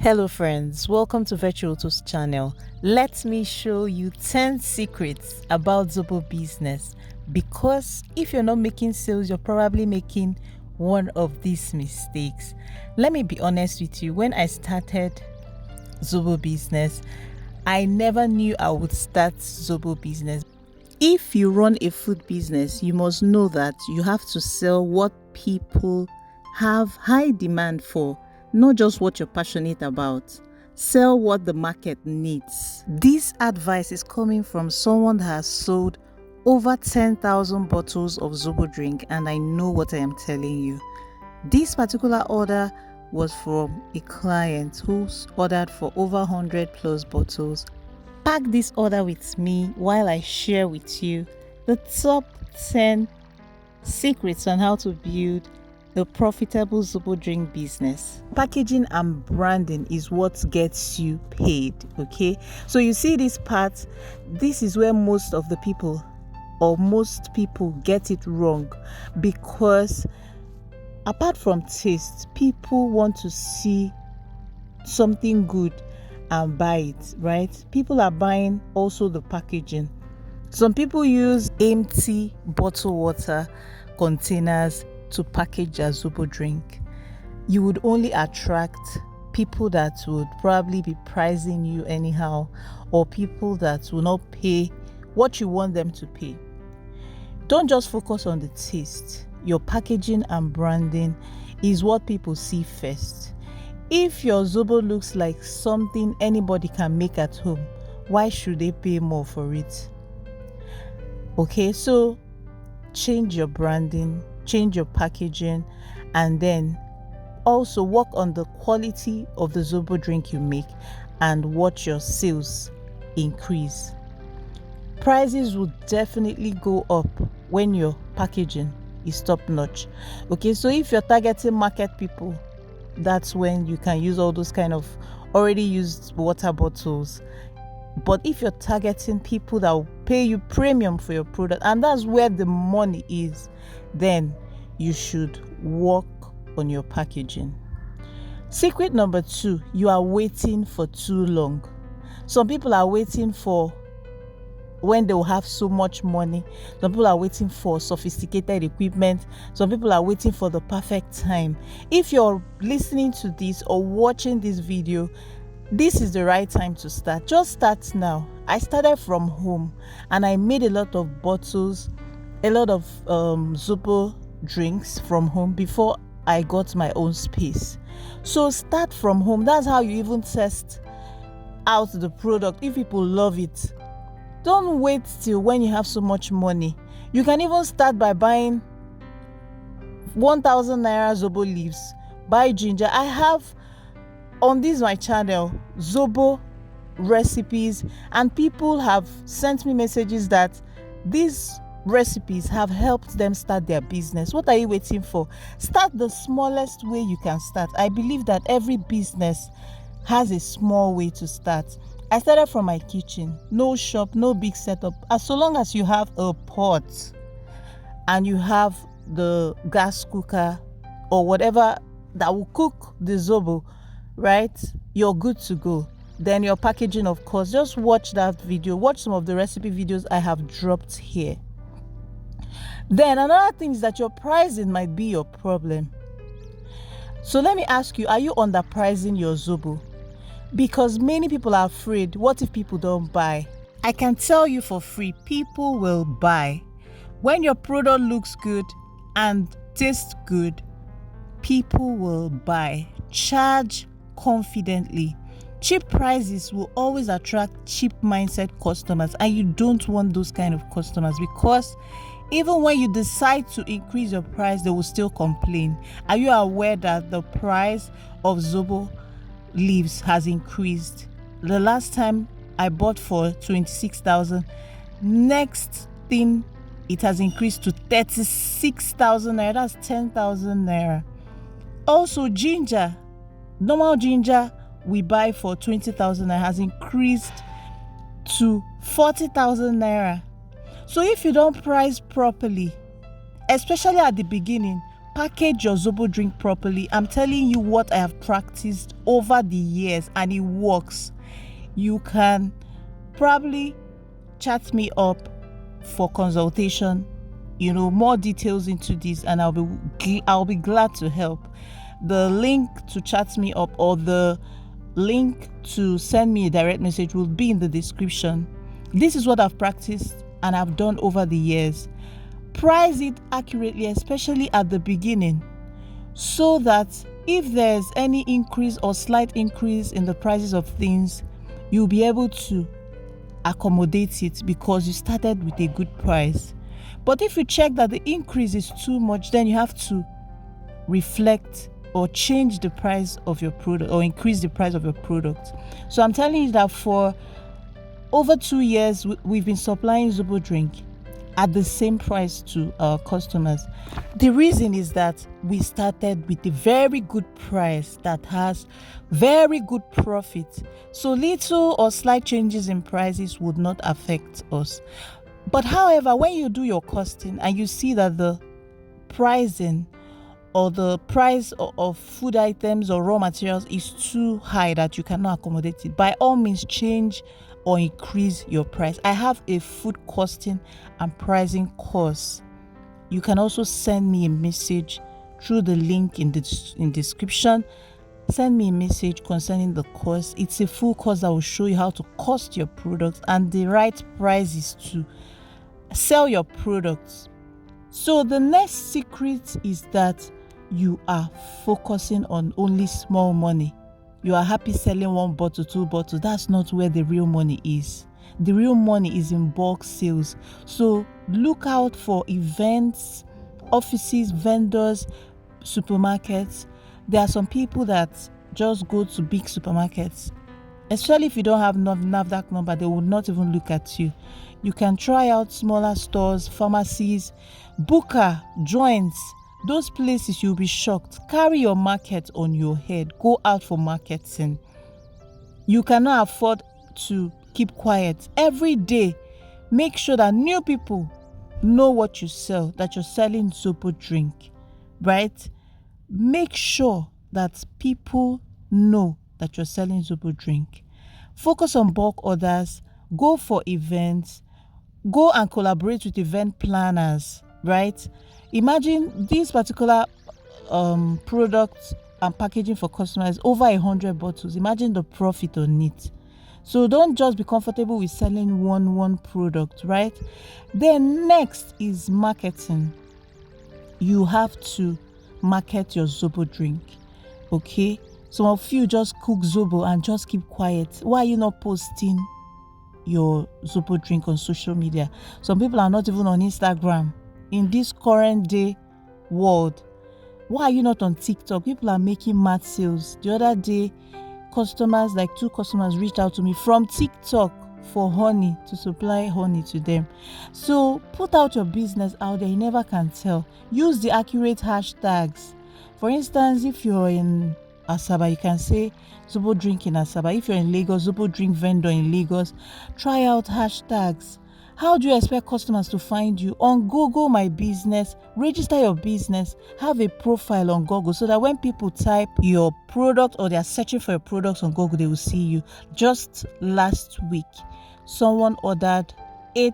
Hello friends, welcome to Virtuoto's channel. Let me show you 10 secrets about Zobo business, because if you're not making sales, you're probably making one of these mistakes. Let me be honest with you, when I started Zobo business, I never knew I would start Zobo business. If you run a food business, you must know that you have to sell what people have high demand for, not just what you're passionate about. Sell what the market needs. This advice is coming from someone that has sold over 10,000 bottles of Zobo drink, and I know what I am telling you. This particular order was from a client who's ordered for over 100 plus bottles. Pack this order with me while I share with you the top 10 secrets on how to build a profitable Zobo drink business. Packaging and branding is what gets you paid, okay? So you see this part, this is where most people get it wrong, because apart from taste, people want to see something good and buy it, right? People are buying also the packaging. Some people use empty bottled water containers to package their Zobo drink. You would only attract people that would probably be pricing you anyhow, or people that will not pay what you want them to pay. Don't just focus on the taste. Your packaging and branding is what people see first. If your Zobo looks like something anybody can make at home, why should they pay more for it? Okay, so change your branding, change your packaging, and then also work on the quality of the Zobo drink you make and watch your sales increase. Prices will definitely go up when your packaging is top notch. Okay, so if you're targeting market people, that's when you can use all those kind of already used water bottles. But if you're targeting people that will pay you premium for your product, and that's where the money is, then you should work on your packaging. Secret number 2, you are waiting for too long. Some people are waiting for when they will have so much money. Some people are waiting for sophisticated equipment. Some people are waiting for the perfect time. If you're listening to this or watching this video, this is the right time to start. Just start now. I started from home and I made a lot of bottles, a lot of Zobo drinks from home before I got my own space. So start from home. That's how you even test out the product if people love it. Don't wait till when you have so much money. You can even start by buying 1,000 naira Zobo leaves. Buy ginger. I have on this my channel Zobo recipes, and people have sent me messages that these recipes have helped them start their business. What are you waiting for? Start the smallest way you can start. I believe that every business has a small way to start. I started from my kitchen, no shop, no big setup. As so long as you have a pot and you have the gas cooker or whatever that will cook the Zobo, right, you're good to go. Then your packaging, of course, just watch that video, watch some of the recipe videos I have dropped here. Then another thing is that your pricing might be your problem. So let me ask you, are you underpricing your Zobo? Because many people are afraid, what if people don't buy? I can tell you for free, people will buy. When your product looks good and tastes good, people will buy. Charge confidently. Cheap prices will always attract cheap mindset customers, and you don't want those kind of customers, because even when you decide to increase your price, they will still complain. Are you aware that the price of Zobo leaves has increased? The last time I bought for 26,000, next thing it has increased to 36,000 naira. That's 10,000 naira. Also ginger, normal ginger we buy for 20,000 naira has increased to 40,000 naira. So if you don't price properly, especially at the beginning, package your Zobo drink properly, I'm telling you what I have practiced over the years, and it works. You can probably chat me up for consultation, more details into this, and I'll be glad to help. The link to chat me up or the link to send me a direct message will be in the description. This is what I've practiced and I've done over the years. Price it accurately, especially at the beginning, so that if there's any increase or slight increase in the prices of things, you'll be able to accommodate it because you started with a good price. But if you check that the increase is too much, then you have to reflect or change the price of your product or increase the price of your product. So I'm telling you that for over 2 years, we've been supplying Zobo Drink at the same price to our customers. The reason is that we started with a very good price that has very good profit. So little or slight changes in prices would not affect us. But however, when you do your costing and you see that the pricing or the price of food items or raw materials is too high that you cannot accommodate it, by all means change or increase your price. I have a food costing and pricing course. You can also send me a message through the link in description. Send me a message concerning the course. It's a full course that will show you how to cost your products and the right prices to sell your products. So the next secret is that you are focusing on only small money. You are happy selling 1 bottle, 2 bottles. That's not where the real money is. The real money is in bulk sales. So look out for events, offices, vendors, supermarkets. There are some people that just go to big supermarkets. Especially if you don't have NAFDAC number, they will not even look at you. You can try out smaller stores, pharmacies, booker, joints. Those places you'll be shocked. Carry your market on your head. Go out for marketing. You cannot afford to keep quiet. Every day, make sure that new people know what you sell, that you're selling Zobo Drink, right? Make sure that people know that you're selling Zobo Drink. Focus on bulk orders. Go for events. Go and collaborate with event planners, right? Imagine this particular product and packaging for customers, over 100 bottles. Imagine the profit on it. So don't just be comfortable with selling one product, right? Then next is marketing. You have to market your Zobo Drink, okay? Some of you just cook Zobo and just keep quiet. Why are you not posting your Zobo Drink on social media? Some people are not even on Instagram. In this current day world, why are you not on TikTok? People are making mad sales. The other day, like 2 customers reached out to me from TikTok for honey, to supply honey to them. So put out your business out there. You never can tell. Use the accurate hashtags. For instance, if you're in Asaba, you can say Zobo Drink in Asaba. If you're in Lagos, Zobo Drink vendor in Lagos. Try out hashtags. How do you expect customers to find you? On Google My Business, register your business, have a profile on Google so that when people type your product or they are searching for your products on Google, they will see you. Just last week, someone ordered 8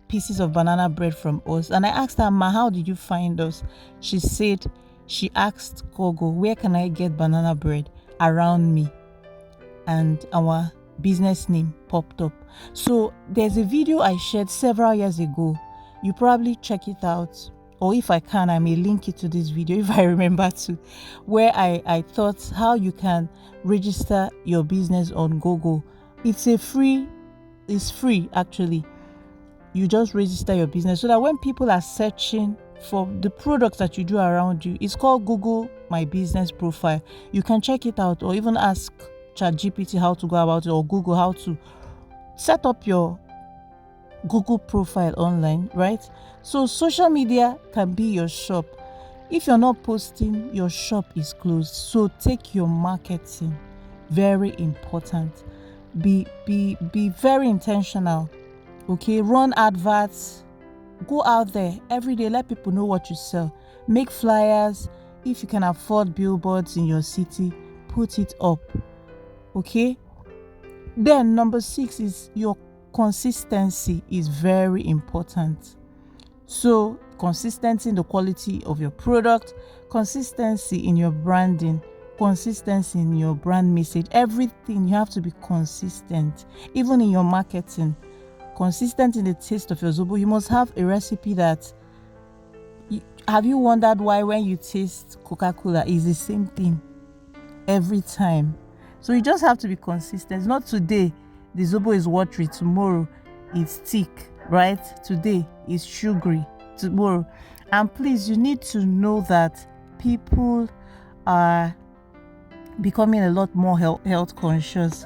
pieces of banana bread from us, and I asked her, "Ma, how did you find us?" She said she asked Google, "Where can I get banana bread around me?" And our business name popped up. So there's a video I shared several years ago. You probably check it out, or if I can, I may link it to this video if I remember to, where I thought how you can register your business on Google. It's free actually. You just register your business so that when people are searching for the products that you do around you, it's called Google My Business Profile. You can check it out, or even ask ChatGPT how to go about it, or Google how to set up your Google profile online, right? So social media can be your shop. If you're not posting, your shop is closed. So take your marketing very important. Be very intentional. Okay, run adverts. Go out there every day. Let people know what you sell. Make flyers. If you can afford billboards in your city, put it up. Okay? Then number 6 is your consistency is very important. So consistency in the quality of your product, consistency in your branding, consistency in your brand message. Everything, you have to be consistent. Even in your marketing, consistent in the taste of your Zobo. You must have a recipe that have you wondered why when you taste Coca-Cola is the same thing every time? So you just have to be consistent. It's not today the Zobo is watery, tomorrow it's thick, right? Today it's sugary, tomorrow. And please, you need to know that people are becoming a lot more health conscious.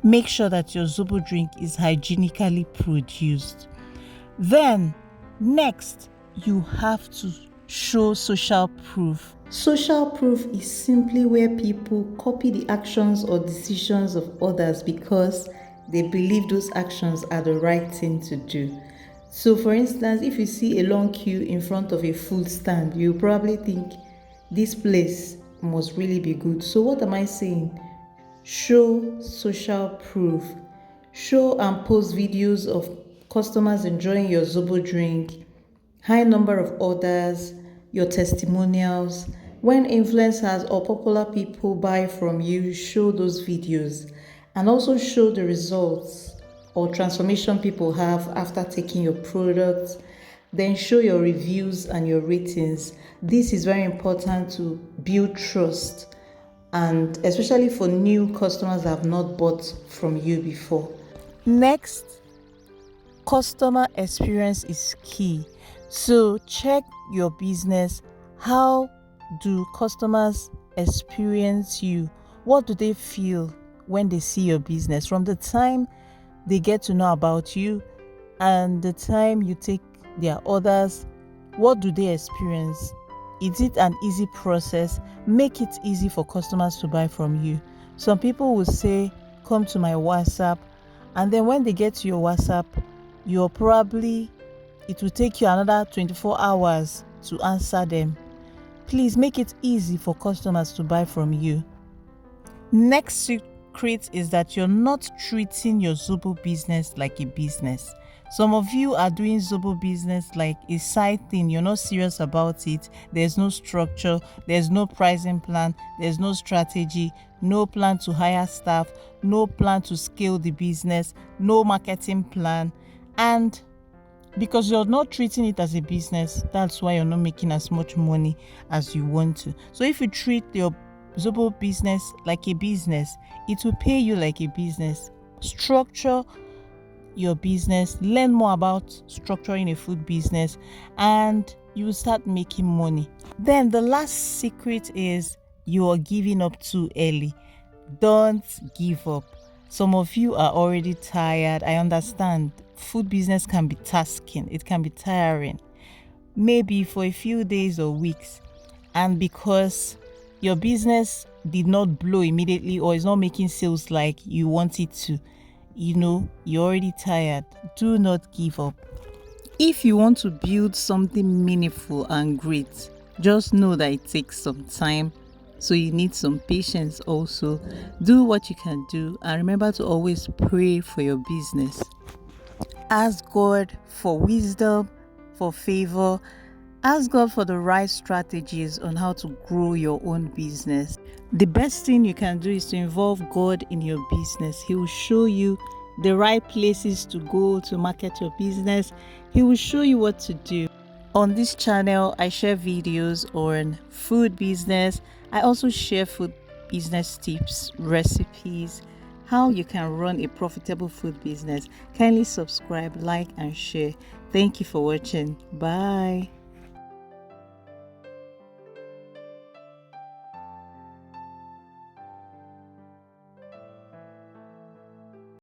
Make sure that your Zobo drink is hygienically produced. Then next, you have to show social proof. Social proof is simply where people copy the actions or decisions of others because they believe those actions are the right thing to do. So for instance, if you see a long queue in front of a food stand, you probably think this place must really be good. So what am I saying? Show social proof. Show and post videos of customers enjoying your Zobo drink, high number of orders, your testimonials. When influencers or popular people buy from you, show those videos and also show the results or transformation people have after taking your products. Then show your reviews and your ratings. This is very important to build trust, and especially for new customers that have not bought from you before. Next, customer experience is key. So check your business. How do customers experience you? What do they feel when they see your business? From the time they get to know about you and the time you take their orders, what do they experience? Is it an easy process? Make it easy for customers to buy from you. Some people will say, come to my WhatsApp, and then when they get to your WhatsApp, it will take you another 24 hours to answer them. Please make it easy for customers to buy from you. Next secret is that you're not treating your Zobo business like a business. Some of you are doing Zobo business like a side thing. You're not serious about it. There's no structure. There's no pricing plan. There's no strategy. No plan to hire staff. No plan to scale the business. No marketing plan. And because you're not treating it as a business, that's why you're not making as much money as you want to. So if you treat your Zobo business like a business, it will pay you like a business. Structure your business, learn more about structuring a food business, and you will start making money. Then the last secret is you are giving up too early. Don't give up. Some of you are already tired. I understand. Food business can be tasking. It can be tiring. Maybe for a few days or weeks. And because your business did not blow immediately or is not making sales like you want it to, you're already tired. Do not give up. If you want to build something meaningful and great, just know that it takes some time. So you need some patience also. Do what you can do, and remember to always pray for your business. Ask God for wisdom, for favor. Ask God for the right strategies on how to grow your own business. The best thing you can do is to involve God in your business. He will show you the right places to go to market your business. He will show you what to do. On this channel, I share videos on food business. I also share food business tips, recipes, how you can run a profitable food business. Kindly subscribe, like, and share. Thank you for watching. Bye.